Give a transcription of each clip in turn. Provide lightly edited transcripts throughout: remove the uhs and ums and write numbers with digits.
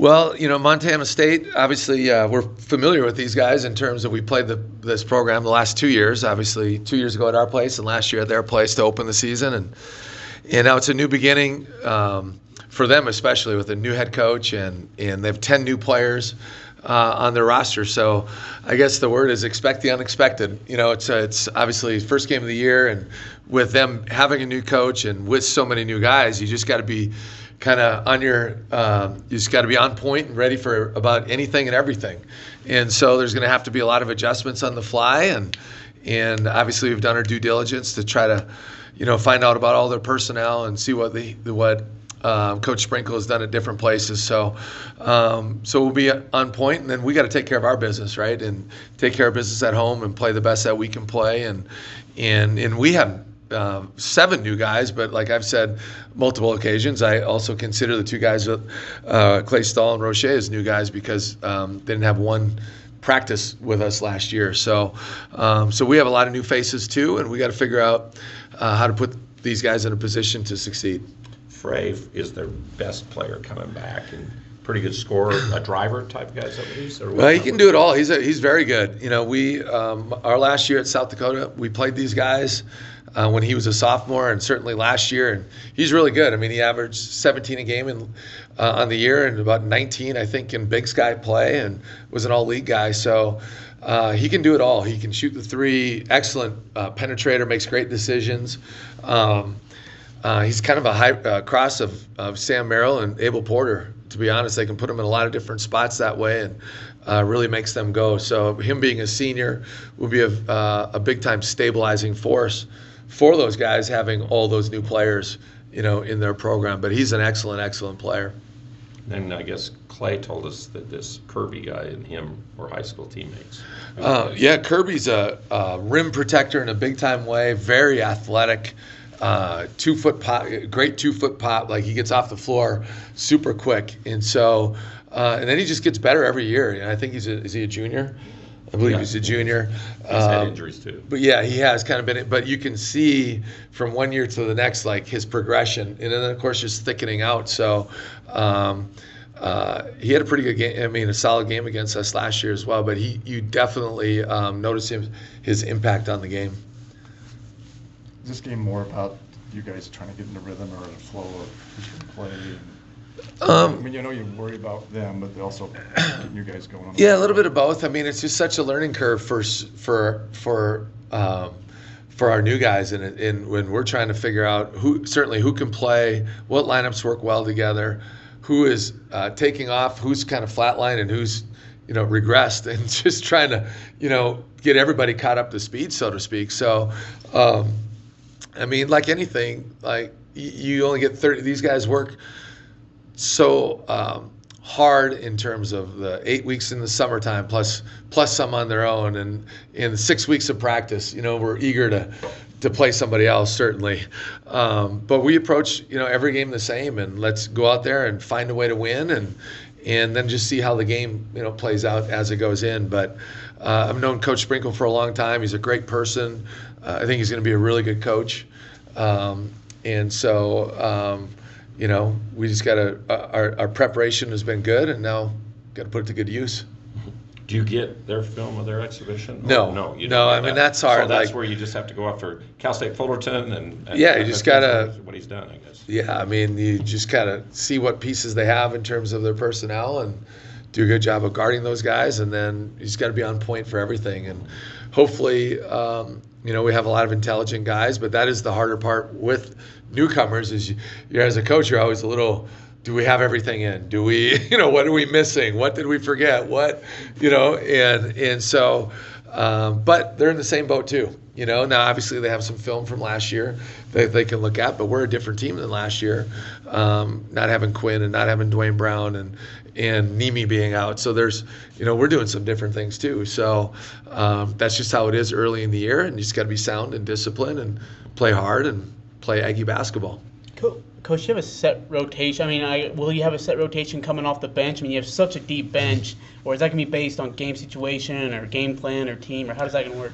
Well, Montana State, obviously, we're familiar with these guys in terms of we played this program the last 2 years, obviously 2 years ago at our place and last year at their place to open the season. And now it's a new beginning for them, especially with a new head coach, and they have 10 new players on their roster. So I guess the word is expect the unexpected. It's obviously first game of the year, and with them having a new coach and with so many new guys, you just got to be kind of you just got to be on point and ready for about anything and everything. And so there's going to have to be a lot of adjustments on the fly, and obviously we've done our due diligence to try to, find out about all their personnel and see what Coach Sprinkle has done at different places. So we'll be on point, and then we got to take care of our business, right? And take care of business at home and play the best that we can play. And we have 7 new guys, but like I've said multiple occasions, I also consider the 2 guys, Clay Stahl and Roche, as new guys because they didn't have one practice with us last year. So we have a lot of new faces too, and we got to figure out how to put these guys in a position to succeed. Frey is their best player coming back and pretty good scorer, a driver type guy. Is that what he's? Well, he can do it all. He's very good. We our last year at South Dakota, we played these guys when he was a sophomore, and certainly last year, and he's really good. I mean, he averaged 17 a game on the year, and about 19, I think, in Big Sky play, and was an all-league guy. So he can do it all. He can shoot the three, excellent penetrator, makes great decisions. He's kind of a high cross of Sam Merrill and Abel Porter. To be honest, they can put him in a lot of different spots that way, and really makes them go. So him being a senior will be a big-time stabilizing force for those guys, having all those new players, in their program. But he's an excellent player. And I guess Clay told us that this Kirby guy and him were high school teammates. Yeah, Kirby's a rim protector in a big-time way, very athletic. 2-foot pop, great 2-foot pop. Like, he gets off the floor super quick, and so and then he just gets better every year. And I think is he a junior? I believe he's a junior. He's had injuries too. But yeah, he has kind of been. But you can see from one year to the next, like, his progression, and then of course just thickening out. So he had a pretty good game. I mean, a solid game against us last year as well. But you definitely notice his impact on the game. Is this game more about you guys trying to get in the rhythm or the flow of who's going to play? I mean, you worry about them, but they also getting you guys going on. Yeah, a little bit of both. I mean, it's just such a learning curve for our new guys, and when we're trying to figure out who can play, what lineups work well together, who is taking off, who's kind of flatlined, and who's regressed, and just trying to get everybody caught up to speed, so to speak. So. I mean, like anything, like you only get 30. These guys work so hard in terms of the 8 weeks in the summertime, plus some on their own, and in 6 weeks of practice. We're eager to play somebody else, certainly. But we approach every game the same, and let's go out there and find a way to win, and then just see how the game plays out as it goes in. But I've known Coach Sprinkle for a long time. He's a great person. I think he's going to be a really good coach. And so, we just got to, our preparation has been good, and now got to put it to good use. Do you get their film of their exhibition? No, you don't. I mean, that's hard. So that's where you just have to go after Cal State Fullerton and yeah, you just got to, what he's done, I guess. Yeah, I mean, you just got to see what pieces they have in terms of their personnel and do a good job of guarding those guys, and then you just got to be on point for everything. And hopefully, we have a lot of intelligent guys, but that is the harder part with newcomers is you're as a coach, you're always a little, do we have everything in? Do we, what are we missing? What did we forget? What, and so, but they're in the same boat too. Now obviously they have some film from last year that they can look at, but we're a different team than last year. Not having Quinn and not having Dwayne Brown and Nemi being out. So there's, we're doing some different things too. So that's just how it is early in the year, and you just got to be sound and disciplined and play hard and play Aggie basketball. Cool. Coach, you have a set rotation. I mean, will you have a set rotation coming off the bench? I mean, you have such a deep bench, or is that going to be based on game situation or game plan or team, or how is that going to work?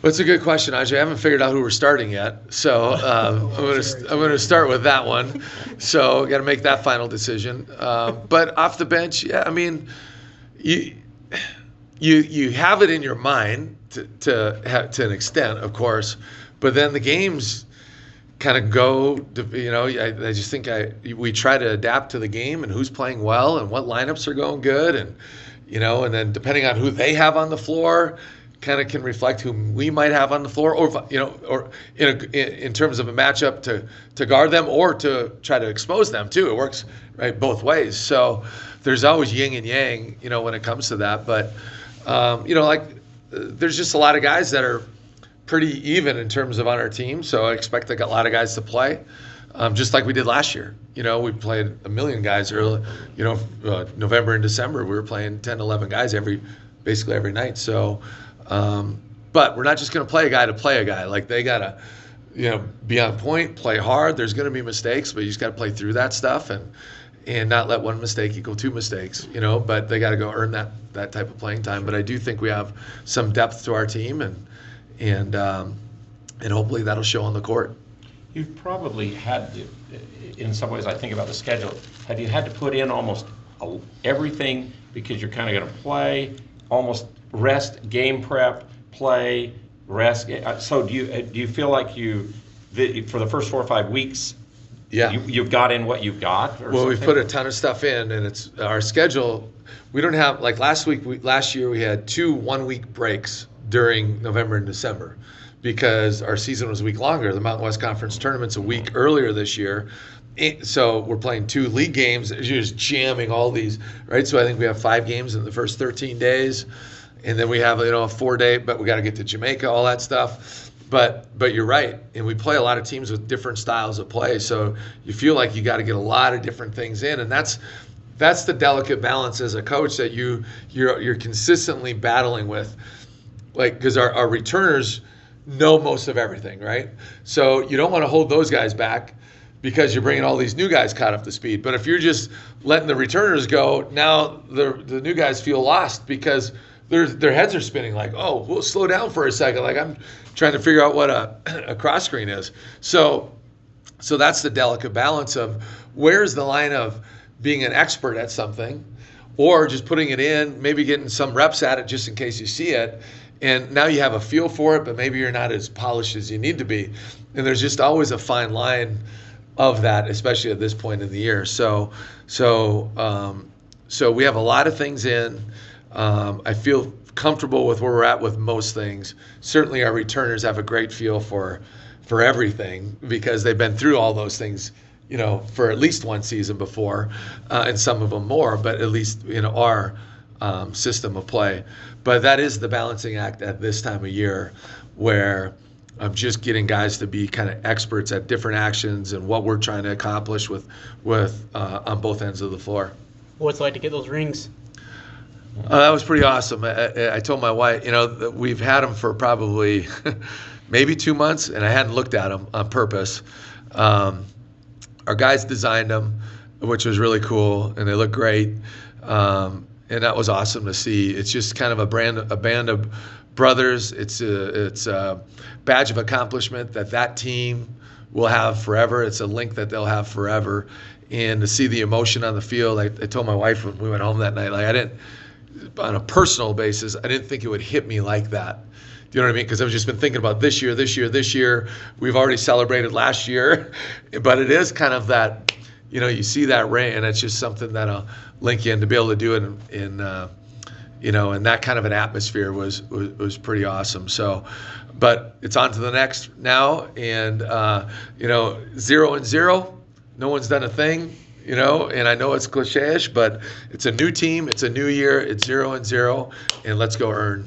That's a good question, Ajay. I haven't figured out who we're starting yet, so I'm gonna start with that one. So got to make that final decision. But off the bench, yeah, I mean, you have it in your mind to an extent, of course, but then the games kind of go. I just think we try to adapt to the game and who's playing well and what lineups are going good, and and then depending on who they have on the floor, kind of can reflect who we might have on the floor, or in terms of a matchup to guard them or to try to expose them too. It works right both ways. So there's always yin and yang, when it comes to that. But there's just a lot of guys that are pretty even in terms of on our team. So I expect a lot of guys to play, just like we did last year. We played a million guys early. November and December we were playing 10, 11 guys basically every night. So. But we're not just going to play a guy. Like they got to, be on point, play hard. There's going to be mistakes, but you just got to play through that stuff and not let one mistake equal two mistakes, but they got to go earn that type of playing time. But I do think we have some depth to our team and hopefully that'll show on the court. You've probably had, in some ways I think about the schedule, have you had to put in almost everything because you're kind of going to play, almost rest, game prep, play, rest? So do you feel like for the first 4 or 5 weeks, you've got in what you've got? Well, we've put a ton of stuff in, and it's our schedule. We don't have, like last year we had 2 1-week breaks during November and December because our season was a week longer. The Mountain West Conference tournament's a week earlier this year. So we're playing 2 league games, just jamming all these, right? So I think we have 5 games in the first 13 days. And then we have, a 4-day, but we got to get to Jamaica, all that stuff. But you're right, and we play a lot of teams with different styles of play. So you feel like you got to get a lot of different things in, and that's the delicate balance as a coach that you're consistently battling with, like because our returners know most of everything, right? So you don't want to hold those guys back because you're bringing all these new guys caught up to speed. But if you're just letting the returners go, now the new guys feel lost because their heads are spinning like, oh, we'll slow down for a second. Like I'm trying to figure out what a cross screen is. So that's the delicate balance of where's the line of being an expert at something or just putting it in, maybe getting some reps at it just in case you see it. And now you have a feel for it, but maybe you're not as polished as you need to be. And there's just always a fine line of that, especially at this point in the year. So we have a lot of things in. I feel comfortable with where we're at with most things. Certainly our returners have a great feel for everything because they've been through all those things, for at least one season before, and some of them more, but at least, our system of play. But that is the balancing act at this time of year where I'm just getting guys to be kind of experts at different actions and what we're trying to accomplish with on both ends of the floor. What's it like to get those rings? That was pretty awesome. I told my wife, we've had them for probably maybe 2 months, and I hadn't looked at them on purpose. Our guys designed them, which was really cool, and they look great. And that was awesome to see. It's just kind of a band of brothers. It's a badge of accomplishment that team will have forever. It's a link that they'll have forever. And to see the emotion on the field, I told my wife when we went home that night, like I didn't. On a personal basis, I didn't think it would hit me like that. Do you know what I mean? Because I've just been thinking about this year. We've already celebrated last year, but it is kind of that, you see that ring, and it's just something that'll link you in to be able to do it in that kind of an atmosphere was pretty awesome. So, but it's on to the next now, and 0-0, no one's done a thing. And I know it's cliche-ish, but it's a new team, it's a new year, it's 0-0, and let's go earn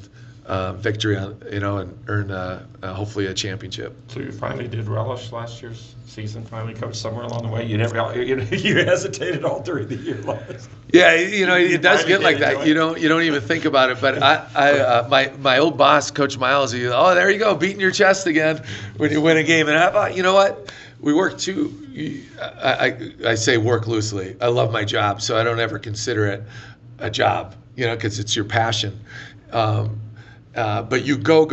victory on, and earn hopefully a championship. So you finally did relish last year's season, finally comes somewhere along the way. You never, you hesitated all during the year. Yeah, it does get like that. You don't even think about it. But my old boss, Coach Miles, there you go, beating your chest again when you win a game. And I thought, you know what? We work too. I say work loosely. I love my job, so I don't ever consider it a job, because it's your passion. But you go,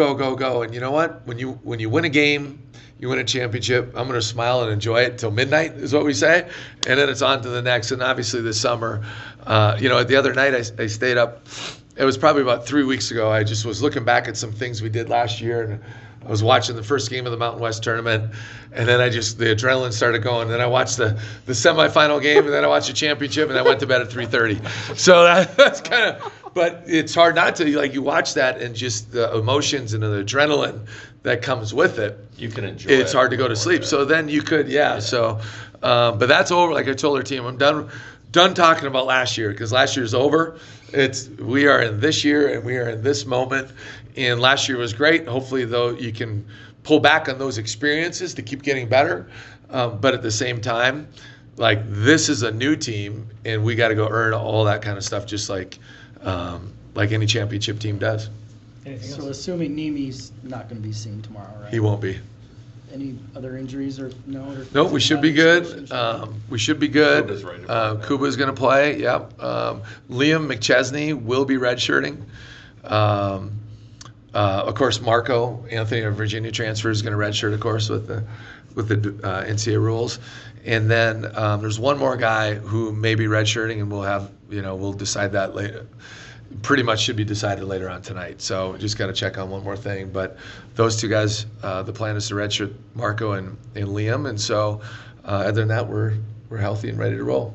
and you know what? When you win a game, you win a championship, I'm going to smile and enjoy it till midnight, is what we say, and then it's on to the next. And obviously this summer, the other night I stayed up. It was probably about 3 weeks ago. I just was looking back at some things we did last year, and I was watching the first game of the Mountain West tournament, and then the adrenaline started going. Then I watched the semifinal game, and then I watched the championship, and I went to bed at 3:30. So that's kind of, but it's hard not to, like, you watch that and just the emotions and the adrenaline that comes with it. You can enjoy It's it hard to go to more, sleep. yeah. So then you could, So, but that's over. Like I told our team, I'm done talking about last year, because last year's over. We are in this year, and we are in this moment. And last year was great. Hopefully, though, you can pull back on those experiences to keep getting better. But at the same time, like, this is a new team, and we got to go earn all that kind of stuff, just like any championship team does. So assuming Nemi's not going to be seen tomorrow, right? He won't be. Any other injuries or no? Or No, we should be good. We should be good. Kuba's ready to play. Kuba's going to play. Yep. Liam McChesney will be redshirting. Of course, Marco Anthony, our Virginia transfer, is going to redshirt, of course, with the NCAA rules. And then there's one more guy who may be redshirting, and we'll decide that later. Pretty much should be decided later on tonight. So just got to check on one more thing. But those two guys, the plan is to redshirt Marco and Liam. And so other than that, we're healthy and ready to roll.